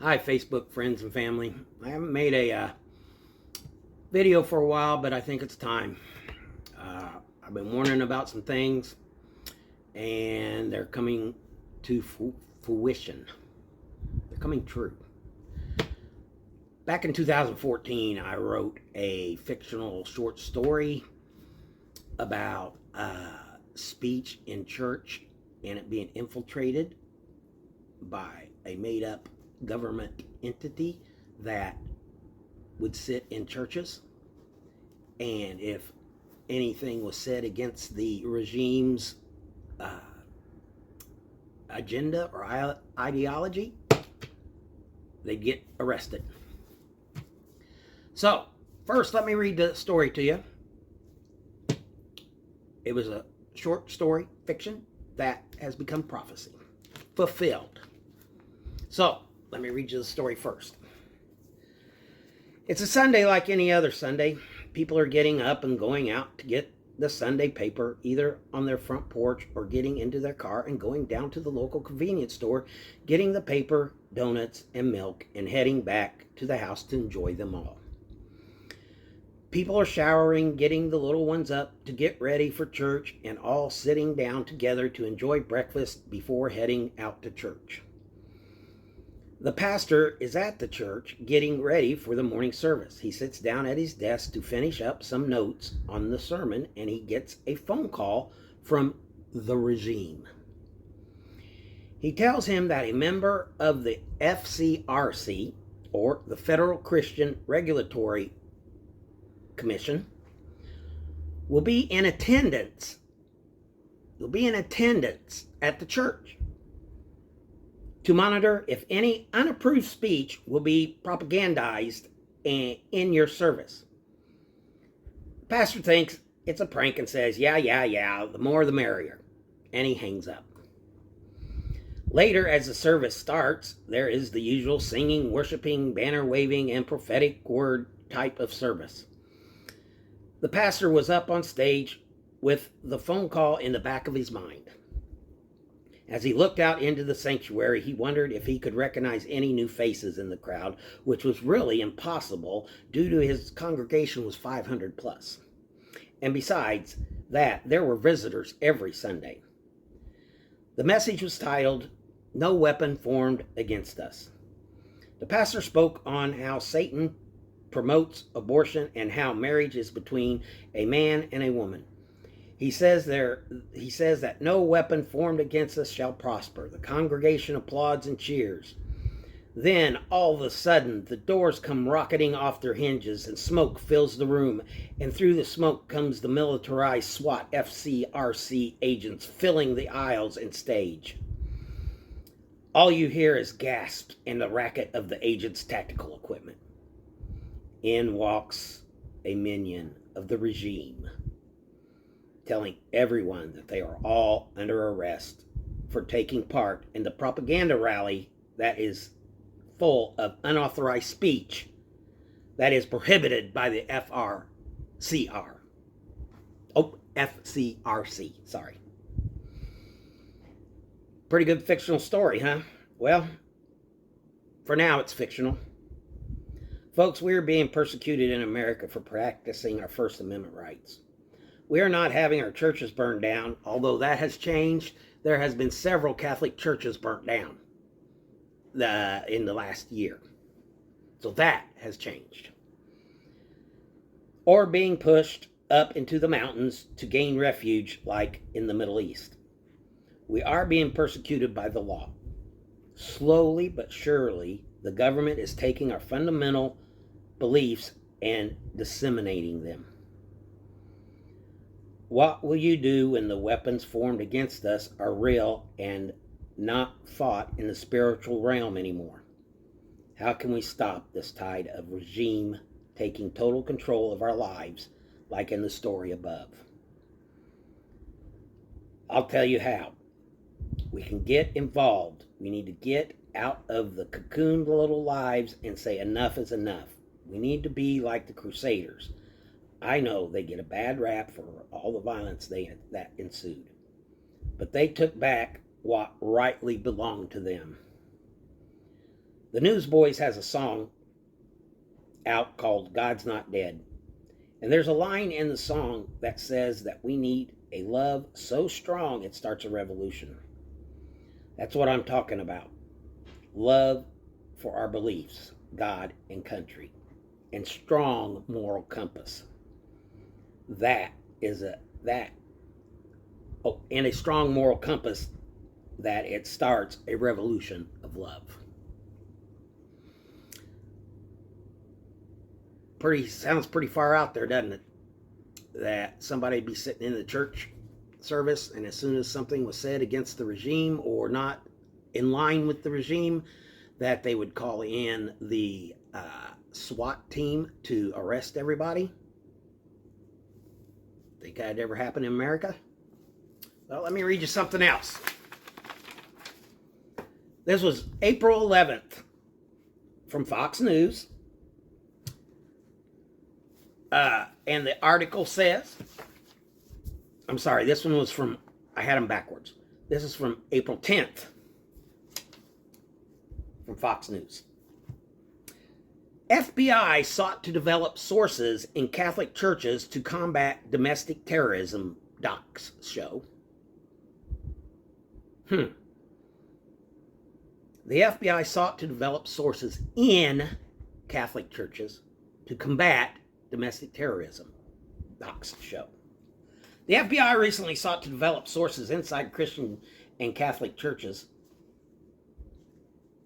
Hi, Facebook friends and family. I haven't made a video for a while, but I think it's time. I've been warning about some things, and they're coming to fruition. They're coming true. Back in 2014, I wrote a fictional short story about speech in church and it being infiltrated by a made-up government entity that would sit in churches, and if anything was said against the regime's agenda or ideology, they'd get arrested. So, first, let me read the story to you. It was a short story fiction that has become prophecy, fulfilled. So, let me read you the story first. It's a Sunday like any other Sunday. People are getting up and going out to get the Sunday paper, either on their front porch or getting into their car and going down to the local convenience store, getting the paper, donuts, and milk, and heading back to the house to enjoy them all. People are showering, getting the little ones up to get ready for church, and all sitting down together to enjoy breakfast before heading out to church. The pastor is at the church getting ready for the morning service. He sits down at his desk to finish up some notes on the sermon, and he gets a phone call from the regime. He tells him that a member of the FCRC, or the Federal Christian Regulatory Commission, will be in attendance. Will be in attendance at the church to monitor if any unapproved speech will be propagandized in your service. The pastor thinks it's a prank and says, yeah, the more the merrier, and he hangs up. Later, as the service starts, there is the usual singing, worshiping, banner waving, and prophetic word type of service. The pastor was up on stage with the phone call in the back of his mind. As he looked out into the sanctuary, he wondered if he could recognize any new faces in the crowd, which was really impossible due to his congregation was 500 plus. And besides that, there were visitors every Sunday. The message was titled, "No Weapon Formed Against Us." The pastor spoke on how Satan promotes abortion and how marriage is between a man and a woman. He says that no weapon formed against us shall prosper. The congregation applauds and cheers. Then, all of a sudden, the doors come rocketing off their hinges and smoke fills the room. And through the smoke comes the militarized SWAT FCRC agents filling the aisles and stage. All you hear is gasps and the racket of the agents' tactical equipment. In walks a minion of the regime, telling everyone that they are all under arrest for taking part in the propaganda rally that is full of unauthorized speech that is prohibited by the FCRC, sorry. Pretty good fictional story, huh? Well, for now it's fictional. Folks, we are being persecuted in America for practicing our First Amendment rights. We are not having our churches burned down, although that has changed. There has been several Catholic churches burnt down in the last year. So that has changed. Or being pushed up into the mountains to gain refuge like in the Middle East. We are being persecuted by the law. Slowly but surely, the government is taking our fundamental beliefs and disseminating them. What will you do when the weapons formed against us are real and not fought in the spiritual realm anymore? How can we stop this tide of regime taking total control of our lives, like in the story above? I'll tell you how. We can get involved. We need to get out of the cocooned little lives and say enough is enough. We need to be like the Crusaders. I know they get a bad rap for all the violence that ensued, but they took back what rightly belonged to them. The Newsboys has a song out called God's Not Dead. And there's a line in the song that says that we need a love so strong it starts a revolution. That's what I'm talking about. Love for our beliefs, God and country, and strong moral compass. And a strong moral compass that it starts a revolution of love. Sounds pretty far out there, doesn't it? That somebody be sitting in the church service, and as soon as something was said against the regime or not in line with the regime, that they would call in the SWAT team to arrest everybody. Think that'd ever happen in America? Well, let me read you something else. This was April 11th from Fox News. And the article says, I'm sorry, this one was from, I had them backwards. This is from April 10th from Fox News. FBI sought to develop sources in Catholic churches to combat domestic terrorism, docs show. The FBI sought to develop sources in Catholic churches to combat domestic terrorism, docs show. The FBI recently sought to develop sources inside Christian and Catholic churches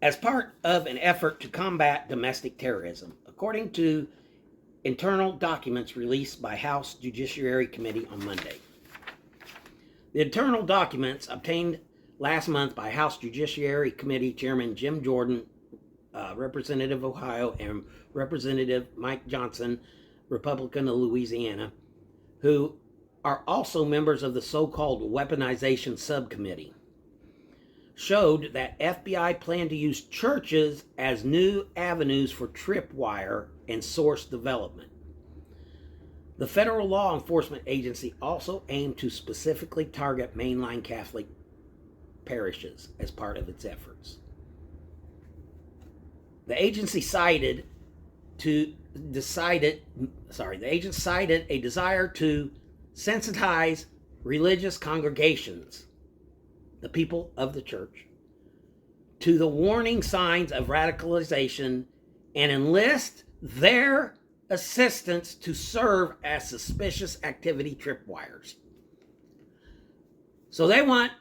as part of an effort to combat domestic terrorism, according to internal documents released by House Judiciary Committee on Monday. The internal documents obtained last month by House Judiciary Committee Chairman Jim Jordan, Representative Ohio, and Representative Mike Johnson, Republican of Louisiana, who are also members of the so-called Weaponization Subcommittee, showed that FBI planned to use churches as new avenues for tripwire and source development. The federal law enforcement agency also aimed to specifically target mainline Catholic parishes as part of its efforts. The agency cited a desire to sensitize religious congregations, the people of the church, to the warning signs of radicalization and enlist their assistance to serve as suspicious activity tripwires. So they want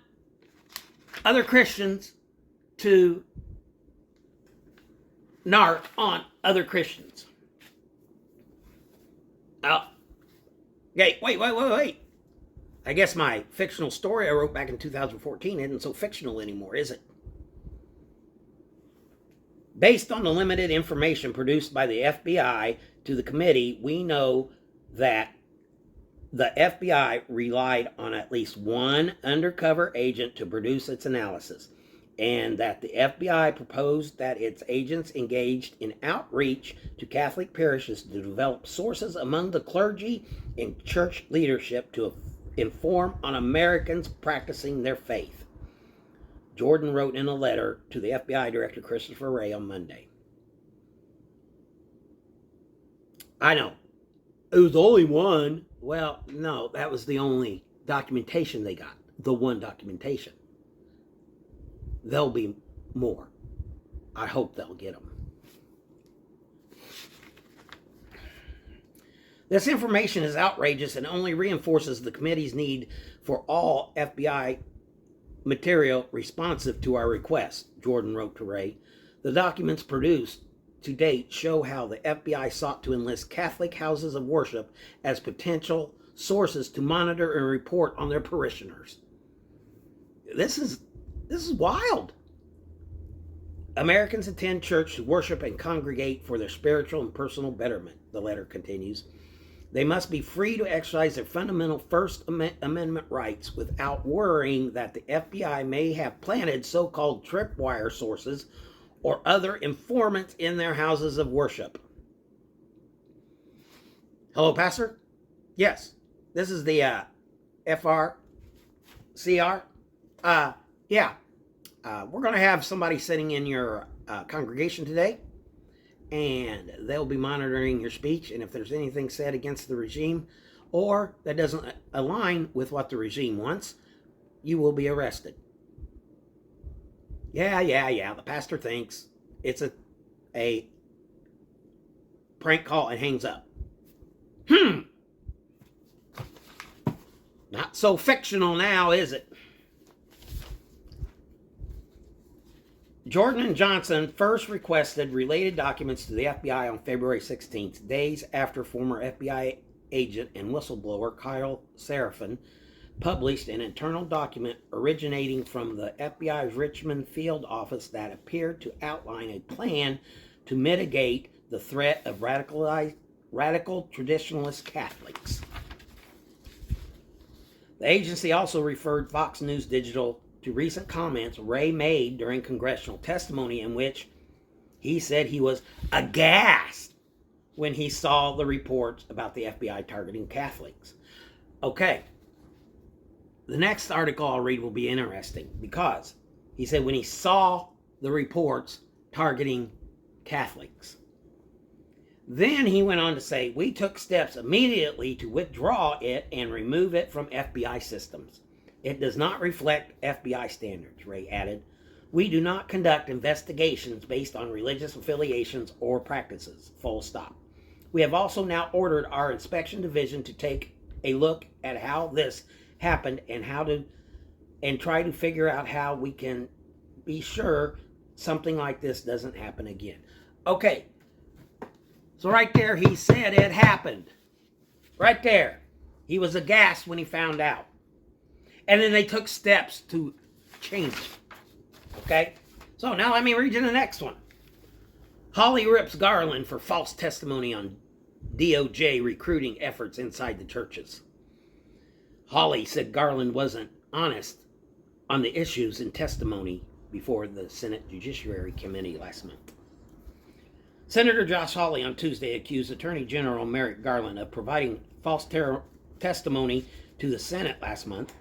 other Christians to narc on other Christians. Okay, wait. I guess my fictional story I wrote back in 2014 isn't so fictional anymore, is it? Based on the limited information produced by the FBI to the committee, we know that the FBI relied on at least one undercover agent to produce its analysis, and that the FBI proposed that its agents engaged in outreach to Catholic parishes to develop sources among the clergy and church leadership to inform on Americans practicing their faith, Jordan wrote in a letter to the FBI Director Christopher Wray on Monday. I know. It was only one. Well, no, that was the only documentation they got. The one documentation. There'll be more. I hope they'll get them. This information is outrageous and only reinforces the committee's need for all FBI material responsive to our request, Jordan wrote to Wray. The documents produced to date show how the FBI sought to enlist Catholic houses of worship as potential sources to monitor and report on their parishioners. This is wild. Americans attend church to worship and congregate for their spiritual and personal betterment, the letter continues. They must be free to exercise their fundamental First Amendment rights without worrying that the FBI may have planted so-called tripwire sources or other informants in their houses of worship. Hello, Pastor? Yes, this is the FRCR. We're going to have somebody sitting in your congregation today, and they'll be monitoring your speech. And if there's anything said against the regime or that doesn't align with what the regime wants, you will be arrested. Yeah. The pastor thinks it's a prank call and hangs up. Not so fictional now, is it? Jordan and Johnson first requested related documents to the FBI on February 16th, days after former FBI agent and whistleblower Kyle Seraphin published an internal document originating from the FBI's Richmond field office that appeared to outline a plan to mitigate the threat of radical traditionalist Catholics. The agency also referred Fox News Digital to recent comments Wray made during congressional testimony in which he said he was aghast when he saw the reports about the FBI targeting Catholics. Okay, the next article I'll read will be interesting because he said when he saw the reports targeting Catholics. Then he went on to say, we took steps immediately to withdraw it and remove it from FBI systems. It does not reflect FBI standards, Wray added. We do not conduct investigations based on religious affiliations or practices, full stop. We have also now ordered our inspection division to take a look at how this happened and try to figure out how we can be sure something like this doesn't happen again. Okay, so right there he said it happened. Right there. He was aghast when he found out. And then they took steps to change it. Okay? So now let me read you the next one. Holly rips Garland for false testimony on DOJ recruiting efforts inside the churches. Holly said Garland wasn't honest on the issues in testimony before the Senate Judiciary Committee last month. Senator Josh Hawley on Tuesday accused Attorney General Merrick Garland of providing false testimony to the Senate last month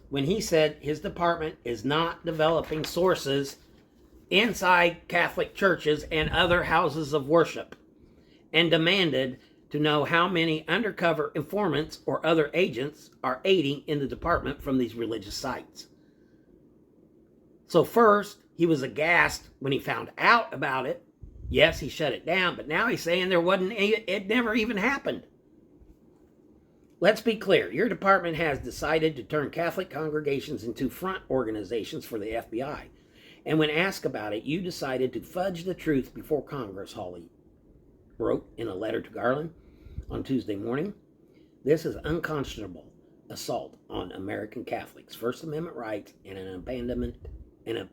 when he said his department is not developing sources inside Catholic churches and other houses of worship, and demanded to know how many undercover informants or other agents are aiding in the department from these religious sites. So first, he was aghast when he found out about it. Yes, he shut it down, but now he's saying it never even happened. Let's be clear. Your department has decided to turn Catholic congregations into front organizations for the FBI. And when asked about it, you decided to fudge the truth before Congress, Hawley wrote in a letter to Garland on Tuesday morning. This is unconscionable assault on American Catholics' First Amendment rights and an abandonment and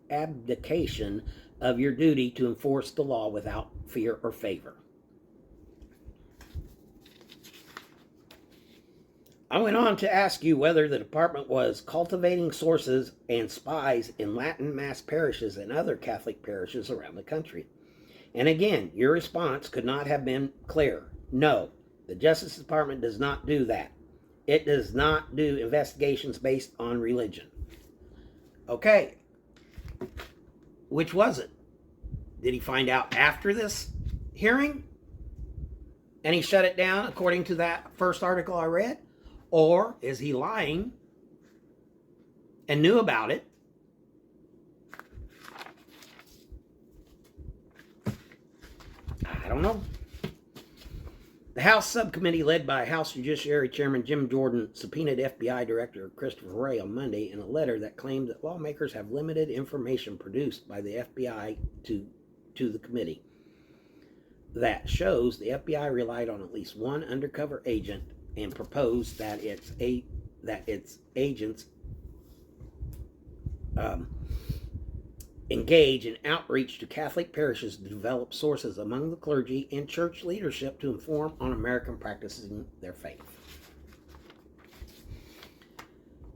abdication of your duty to enforce the law without fear or favor. I went on to ask you whether the department was cultivating sources and spies in Latin Mass parishes and other Catholic parishes around the country. And again, your response could not have been clearer. No, the Justice Department does not do that. It does not do investigations based on religion. Okay. Which was it? Did he find out after this hearing? And he shut it down according to that first article I read? Or is he lying and knew about it? I don't know. The House subcommittee led by House Judiciary Chairman Jim Jordan subpoenaed FBI Director Christopher Wray on Monday in a letter that claimed that lawmakers have limited information produced by the FBI to the committee that shows the FBI relied on at least one undercover agent and proposed that its agents engage in outreach to Catholic parishes to develop sources among the clergy and church leadership to inform on American practicing their faith.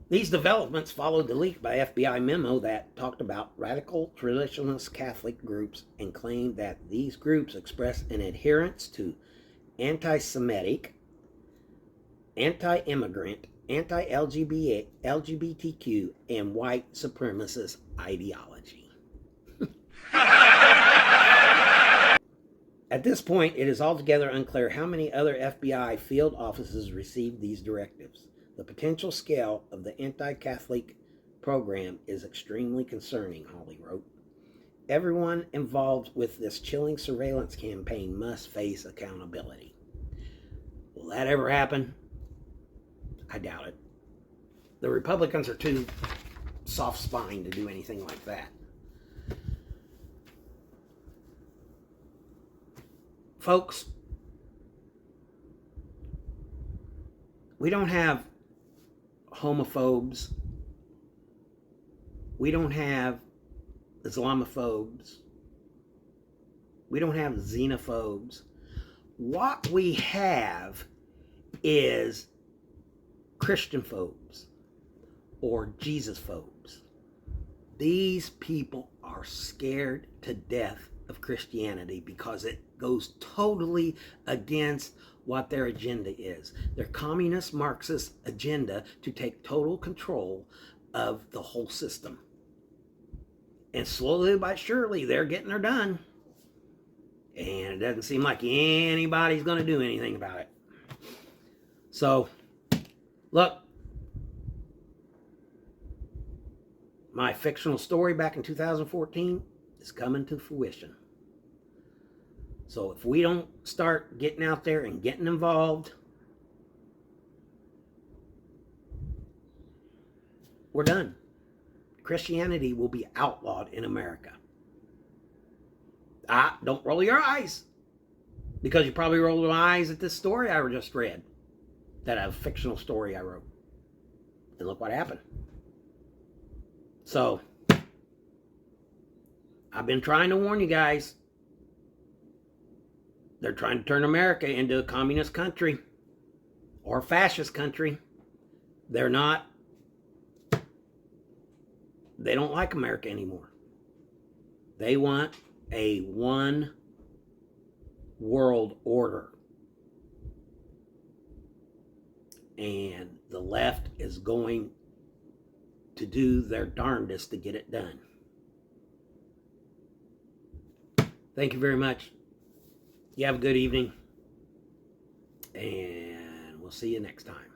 These developments followed the leak by FBI memo that talked about radical traditionalist Catholic groups and claimed that these groups express an adherence to anti-Semitic, anti-immigrant, anti-LGBTQ, and white supremacist ideology. At this point, it is altogether unclear how many other FBI field offices received these directives. The potential scale of the anti-Catholic program is extremely concerning, Hawley wrote. Everyone involved with this chilling surveillance campaign must face accountability. Will that ever happen? I doubt it. The Republicans are too soft-spined to do anything like that. Folks, we don't have homophobes. We don't have Islamophobes. We don't have xenophobes. What we have is Christian phobes or Jesus phobes. These people are scared to death of Christianity because it goes totally against what their agenda is. Their communist Marxist agenda to take total control of the whole system. And slowly but surely, they're getting her done. And it doesn't seem like anybody's going to do anything about it. So, look, my fictional story back in 2014 is coming to fruition. So if we don't start getting out there and getting involved, we're done. Christianity will be outlawed in America. Don't roll your eyes, because you probably rolled your eyes at this story I just read, that a fictional story I wrote. And look what happened. So, I've been trying to warn you guys. They're trying to turn America into a communist country or a fascist country. They're not. They don't like America anymore. They want a one world order. And the left is going to do their darndest to get it done. Thank you very much. You have a good evening. And we'll see you next time.